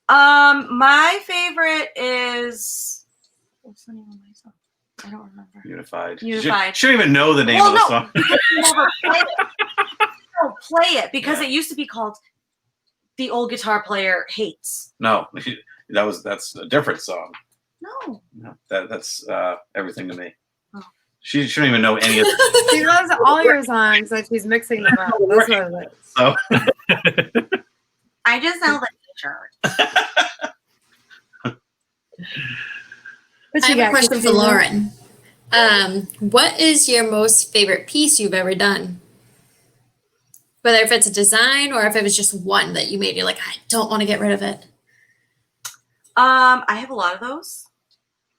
My favorite is what's the name of my song? I don't remember. Unified? Unified. She don't even know the name of the song. Never play it. Don't play it because it used to be called "The Old Guitar Player Hates." No, that's a different song. No. No, that's everything to me. Oh. She shouldn't even know any of She loves all your songs, and she's mixing them up. That's what it is. So I just sell the t-shirt. What I you have a got, question for Christina? Lauren. What is your most favorite piece you've ever done? Whether if it's a design or if it was just one that you made, you're like, I don't want to get rid of it. I have a lot of those.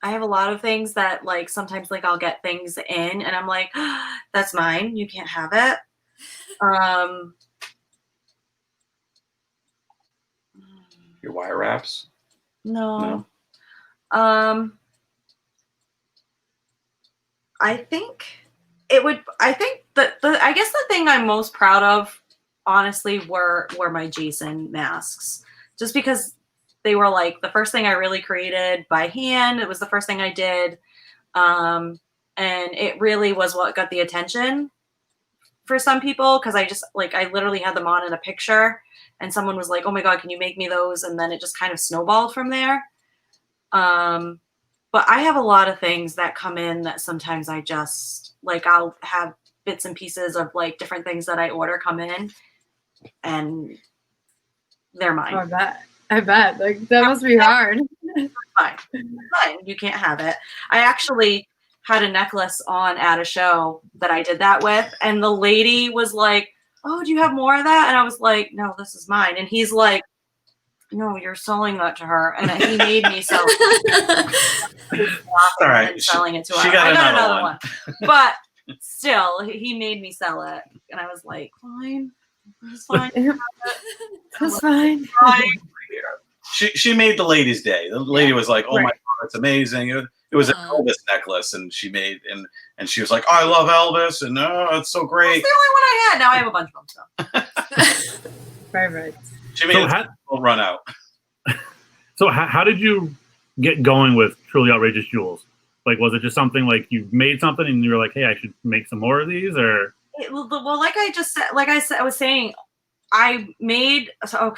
I have a lot of things that like sometimes like I'll get things in and I'm like, that's mine. You can't have it. your wire wraps. No. I think I guess the thing I'm most proud of, honestly, were my Jason masks. Just because they were like the first thing I really created by hand. It was the first thing I did. And it really was what got the attention for some people. Cause I literally had them on in a picture and someone was like, oh my God, can you make me those? And then it just kind of snowballed from there. But I have a lot of things that come in that sometimes I just like, I'll have bits and pieces of like different things that I order come in and they're mine. Oh, I bet. Like that must be hard. Fine. You can't have it. I actually had a necklace on at a show that I did that with. And the lady was like, oh, do you have more of that? And I was like, no, this is mine. And he's like, no, you're selling that to her. And he made me sell it. All right. And selling it to her. She got I got another another one. But still, he made me sell it. And I was like, fine. It's fine. That's fine. She made the lady's day. The lady was like, "Oh my Right. god, that's amazing!" It was an Elvis necklace, and she made and she was like, oh, "I love Elvis," and it's so great. That's the only one I had. Now I have a bunch of them. So. Perfect. She made it run out. So how did you get going with Truly Outrageous Jewels? Like, was it just something like you made something and you were like, "Hey, I should make some more of these," or? Well, like I just said, I was saying, I made so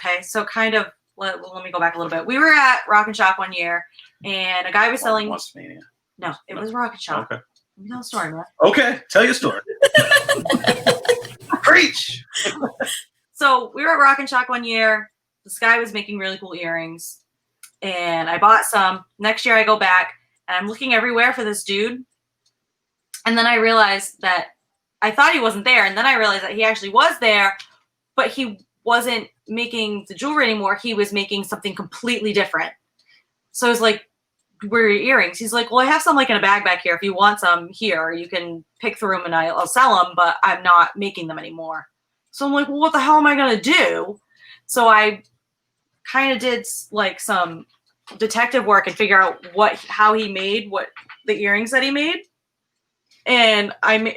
kind of. Let me go back a little bit. We were at Rock and Shop one year, and a guy was selling. No, it was Rock and Shop. Okay. Let me tell a story, man. Okay, tell your story. Preach. So we were at Rock and Shop one year. This guy was making really cool earrings, and I bought some. Next year, I go back, and I'm looking everywhere for this dude, and then I realized that I thought he wasn't there, and then I realized that he actually was there, but he wasn't making the jewelry anymore. He was making something completely different. So I was like, "Where are your earrings?" He's like, "Well, I have some like in a bag back here. If you want some here, you can pick through them and I'll sell them, but I'm not making them anymore." So I'm like, "Well, what the hell am I going to do?" So I kind of did like some detective work and figure out how he made the earrings that he made. And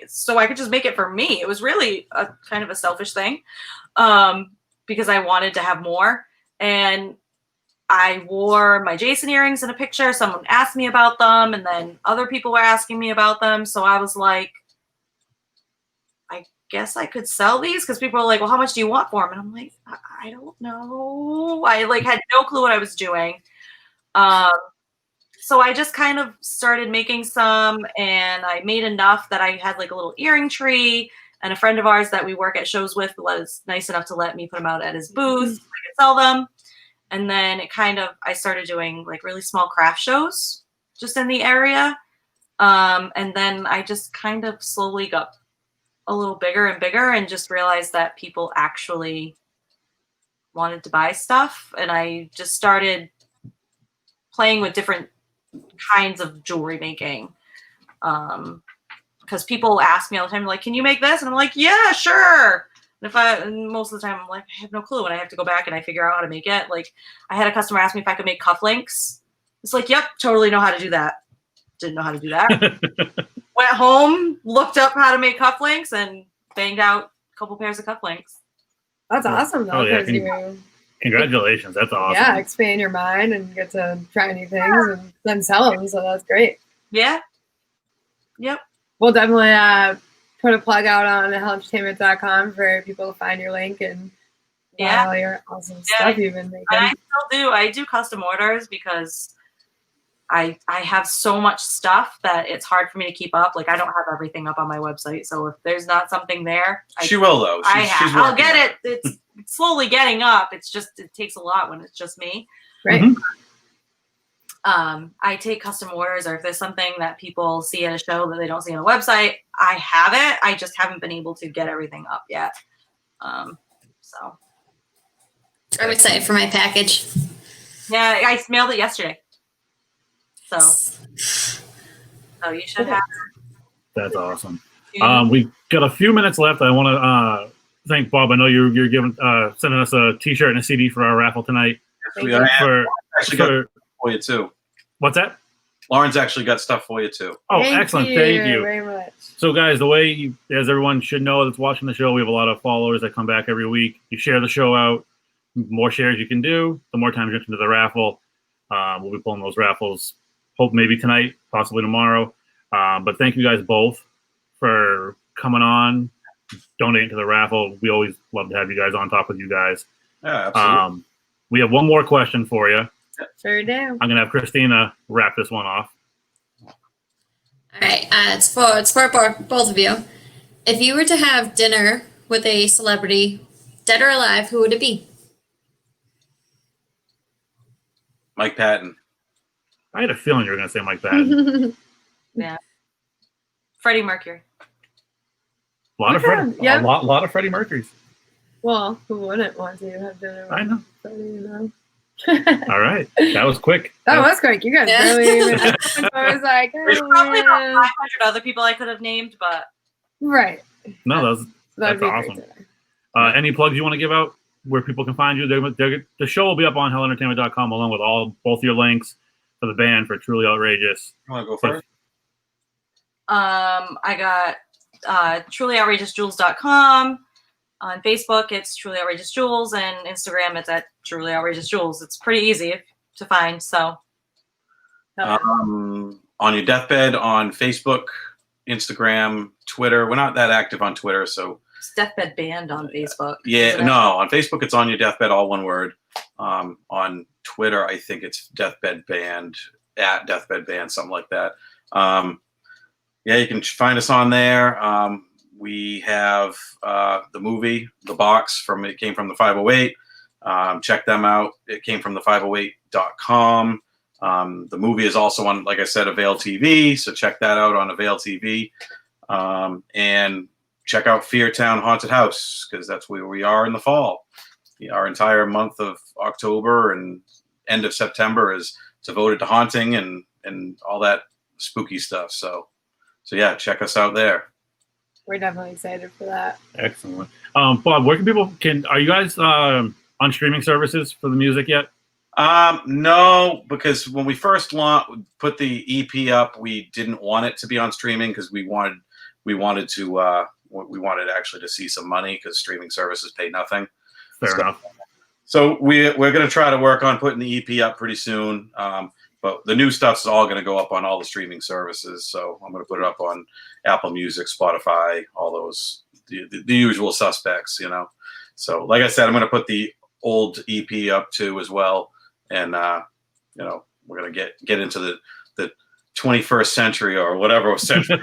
so I could just make it for me. It was really a kind of a selfish thing. Because I wanted to have more, and I wore my Jason earrings in a picture. Someone asked me about them, and then other people were asking me about them. So I was like, I guess I could sell these, because people were like, "Well, how much do you want for them?" And I'm like, I don't know. I had no clue what I was doing. So I just kind of started making some, and I made enough that I had like a little earring tree. And a friend of ours that we work at shows with was nice enough to let me put them out at his booth. So I could sell them. And then I started doing like really small craft shows just in the area. And then I just kind of slowly got a little bigger and bigger and just realized that people actually wanted to buy stuff. And I just started playing with different kinds of jewelry making. Because people ask me all the time, like, "Can you make this?" And I'm like, "Yeah, sure." And most of the time, I'm like, "I have no clue." And I have to go back and I figure out how to make it. Like, I had a customer ask me if I could make cufflinks. It's like, "Yep, totally know how to do that." Didn't know how to do that. Went home, looked up how to make cufflinks, and banged out a couple pairs of cufflinks. That's awesome, though. Oh, yeah. 'Cause you, Congratulations. That's awesome. yeah, expand your mind and get to try new things and then sell them. So that's great. Yeah. Yep. We'll definitely put a plug out on hellentertainment.com for people to find your link and buy all your awesome stuff you've been making. And I still do. I do custom orders because I have so much stuff that it's hard for me to keep up. Like, I don't have everything up on my website. So if there's not something there, She will, though. I'll get it. It's slowly getting up. It's just, it takes a lot when it's just me. Right. Mhm. I take custom orders, or if there's something that people see at a show that they don't see on a website, I have it. I just haven't been able to get everything up yet. So I'm excited for my package. yeah, I mailed it yesterday. So you should have. That's awesome. Yeah. We got a few minutes left. I want to thank Bob. I know you're giving sending us a T-shirt and a CD for our raffle tonight. Yes, we are. For For you too. what's that? Lauren's actually got stuff for you too. Oh, excellent! Thank you very much. So, guys, the way, as everyone should know that's watching the show, we have a lot of followers that come back every week. You share the show out. The more shares you can do, the more times you enter into the raffle. We'll be pulling those raffles, hope maybe tonight, possibly tomorrow. But thank you guys both for coming on, donating to the raffle. We always love to have you guys on top with you guys. Yeah, absolutely. We have one more question for you. Sure do. I'm going to have Christina wrap this one off. All right, it's for both of you. If you were to have dinner with a celebrity, dead or alive, who would it be? Mike Patton. I had a feeling you were going to say Mike Patton. Yeah. Freddie Mercury. A lot of Freddie. Yeah. A lot of Freddie Mercury's. Well, who wouldn't want to have dinner with I know. Freddie, you know? All right. That was quick. That was quick. You guys Yeah. really even. I was like, There's oh, probably about man. 500 other people I could have named, but Right. No, That'd that's be awesome. great today. Any plugs you want to give out where people can find you? The show will be up on hellentertainment.com along with both your links for the band for Truly Outrageous. You want to go first? I got trulyoutrageousjules.com. On Facebook, it's Truly Outrageous Jules, and Instagram, it's at Truly Outrageous Jules. It's pretty easy to find. So, On Your Deathbed on Facebook, Instagram, Twitter. We're not that active on Twitter, so it's Deathbed Band on Facebook. yeah, Isn't it? no. On Facebook, it's On Your Deathbed, all one word. On Twitter, I think it's Deathbed Band at Deathbed Band, something like that. Yeah, you can find us on there. We have the movie, The Box, it came from the 508. Check them out. It came from the 508.com. The movie is also on, like I said, Avail TV, so check that out on Avail TV. And check out Feartown Haunted House, because that's where we are in the fall. Our entire month of October and end of September is devoted to haunting and all that spooky stuff. So yeah, check us out there. We're definitely excited for that. Excellent. Bob, where are you guys on streaming services for the music yet? No, because when we first put the EP up, we didn't want it to be on streaming because we wanted actually to see some money because streaming services pay nothing. Fair enough. So we're going to try to work on putting the EP up pretty soon. But the new stuff's all going to go up on all the streaming services. So I'm going to put it up on Apple Music, Spotify, all those, the usual suspects, you know. So like I said, I'm going to put the old EP up too as well. And, you know, we're going to get into the 21st century or whatever century.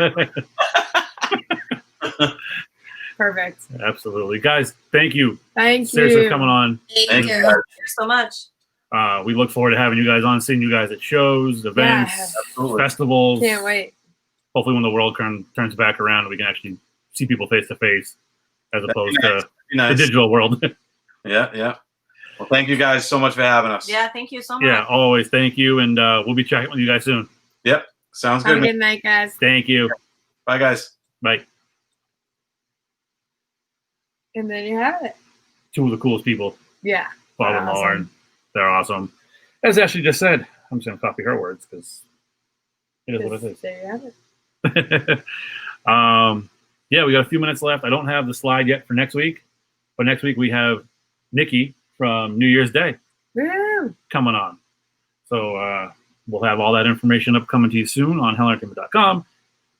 Perfect. Absolutely. Guys, thank you. Thank Seriously you. for coming on. Thank you. you. Thank you so much. We look forward to having you guys on, seeing you guys at shows, events, Yes. Absolutely. festivals. Can't wait. Hopefully when the world turns back around, we can actually see people face to face as opposed to Be nice. the digital world. Yeah. Well, thank you guys so much for having us. Yeah, thank you so much. Yeah, always. Thank you. And we'll be checking with you guys soon. Yep. Sounds Have a good. good night, guys. Thank you. Bye, guys. Bye. And then you have it. Two of the coolest people. Yeah. Bob They're and awesome. Lauren. They're awesome. As Ashley just said, I'm just going to copy her words because it is what it is. There you have it. Yeah, we got a few minutes left. I don't have the slide yet for next week, but next week we have Nikki from New Year's Day Woo! coming on. So we'll have all that information up coming to you soon on hellentertainment.com,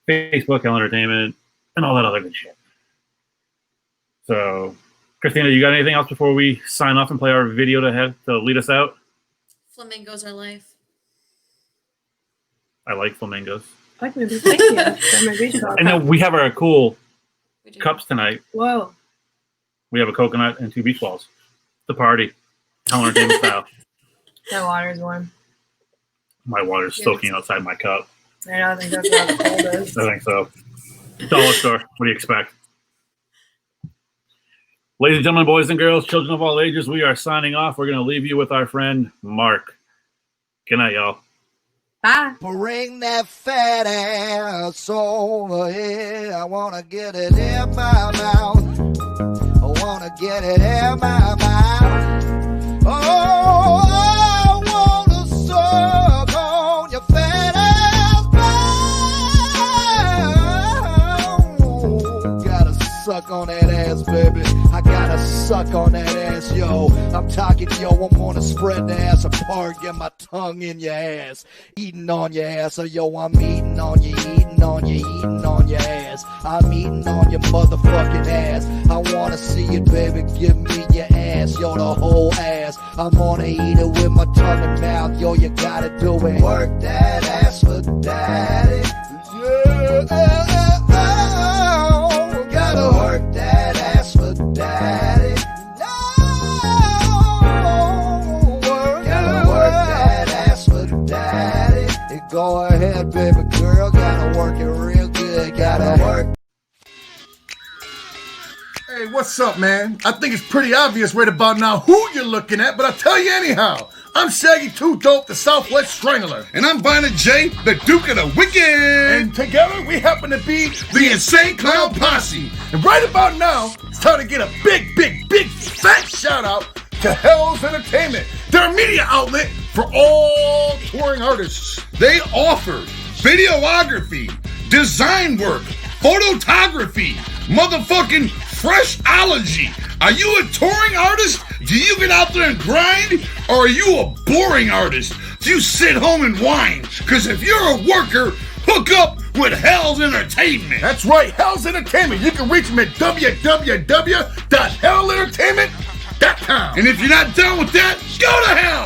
Facebook, Hell Entertainment, and all that other good shit. So, Christina, you got anything else before we sign off and play our video to lead us out? Flamingos are life. I like flamingos. I like my beach. Thank you. For my beach ball And then we have our cool We do. cups tonight. Whoa. We have a coconut and 2 beach balls. The party. Hell Entertainment style. That water's warm. My water's soaking outside my cup. I don't think that's how the cold is. I think so. Dollar store. What do you expect? Ladies and gentlemen, boys and girls, children of all ages, we are signing off. We're going to leave you with our friend Mark. Good night, y'all. Bye. Bring that fat ass over here. I wanna get it in my mouth. I wanna get it in my mouth. Oh, I wanna suck on your fat ass. Gotta suck on that ass, baby. I gotta suck on that ass, yo. I'm talking, yo, I'm gonna spread the ass apart, get my tongue in your ass, eating on your ass, so yo, I'm eating on you, eating on you, eating on your ass. I'm eating on your motherfucking ass. I wanna see it, baby, give me your ass, yo, the whole ass. I'm gonna eat it with my tongue and mouth, yo, you gotta do it. Work that ass for daddy. Yeah, gotta work that ass for daddy. Gotta work that ass for daddy. Go ahead, baby girl, gotta work it real good. Gotta work. Hey, what's up, man? I think it's pretty obvious right about now who you're looking at, but I'll tell you anyhow. I'm Shaggy Too Dope, the Southwest Strangler. And I'm Violent J, the Duke of the Wicked. And together we happen to be the Insane Clown Posse. And right about now, it's time to get a big fat shout out to Hell's Entertainment. They're a media outlet for all touring artists. They offer videography, design work, photography, motherfucking freshology. Are you a touring artist? Do you get out there and grind? Or are you a boring artist? Do you sit home and whine? Because if you're a worker, hook up with Hell's Entertainment. That's right, Hell's Entertainment. You can reach them at www.hellentertainment.com. And if you're not done with that, go to hell.